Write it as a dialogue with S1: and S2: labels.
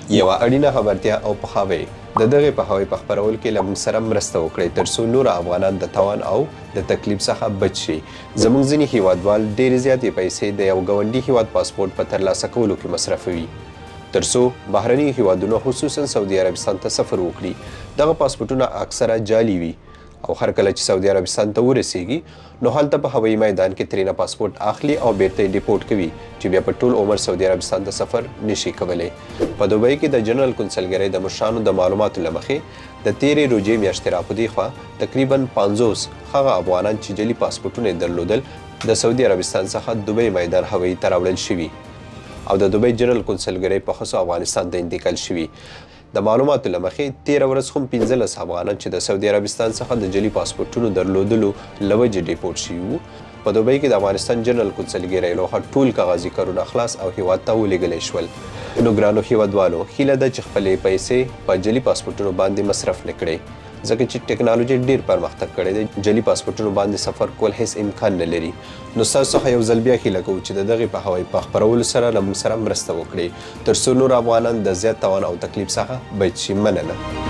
S1: یوه اړینه خبرتیا او پخاوی د دغې پخاوی په خپرولو کې له موږ سره مرسته وکړئ تر څو نور افغانان د توان او د تکلیف څخه بچ شي. زموږ ځینې هیوادوال ډېرې زیاتې پیسې د یو ګاونډي هیواد پاسپورټ په ترلاسه کولو کې مصرفوي تر څو بهرني هیوادونو خصوصا سعودي عربستان ته سفر وکړي. دغه پاسپورټونه اکثره جعلي وي او هر کله چې سعودي عربستان ته ورسیږي نو هلته په هوایي میدان کې ترېنه پاسپورټ اخلي او بیرته یې ډیپورټ کوي چې بیا په ټول عمر سعودي عربستان ته سفر نشي کولی. په دوبۍ کې د جنرال کنسلګرۍ د مشرانو د معلوماتو له مخې د تیرې روژې میاشتې راپدې خوا تقریبا 50 هغه افغانان چې جعلي پاسپورټونه یې درلودل د سعودي عربستان څخه دوبۍ میدان هوایي ته راوړل شوي او د دوبۍ جنرال کنسلګرۍ په خصوص افغانستان ته انتقال شوي. د معلوماتو له مخې 13 ورځ هم 15 افغانان چې د سعودي عربستان څخه د جعلي پاسپورټونو درلودلو له وجې ډیپورټ شوي وو. په دوبۍ کې د افغانستان جنرال کنسلګرۍ لخوا ټول کاغذي کارونه خلاص او هیواد ته ولېږلی شول. نو ګرانو هیوادوالو هیله ده چې خپلې پیسې په جعلي پاسپورټونو باندې مصرف نه کړئ ځکه چې ټکنالوژي ډیر پرمختګ کړی دی. جعلي پاسپورټونو باندې سفر کول هیڅ امکان نه لري. نو ستاسو څخه یو ځل بیا هیله کوو چې د دغې پخاوۍ په خپرولو سره له موږ سره مرسته وکړئ تر څو نور افغانان د زیات توان او تکلیف څخه بچ شي. مننه.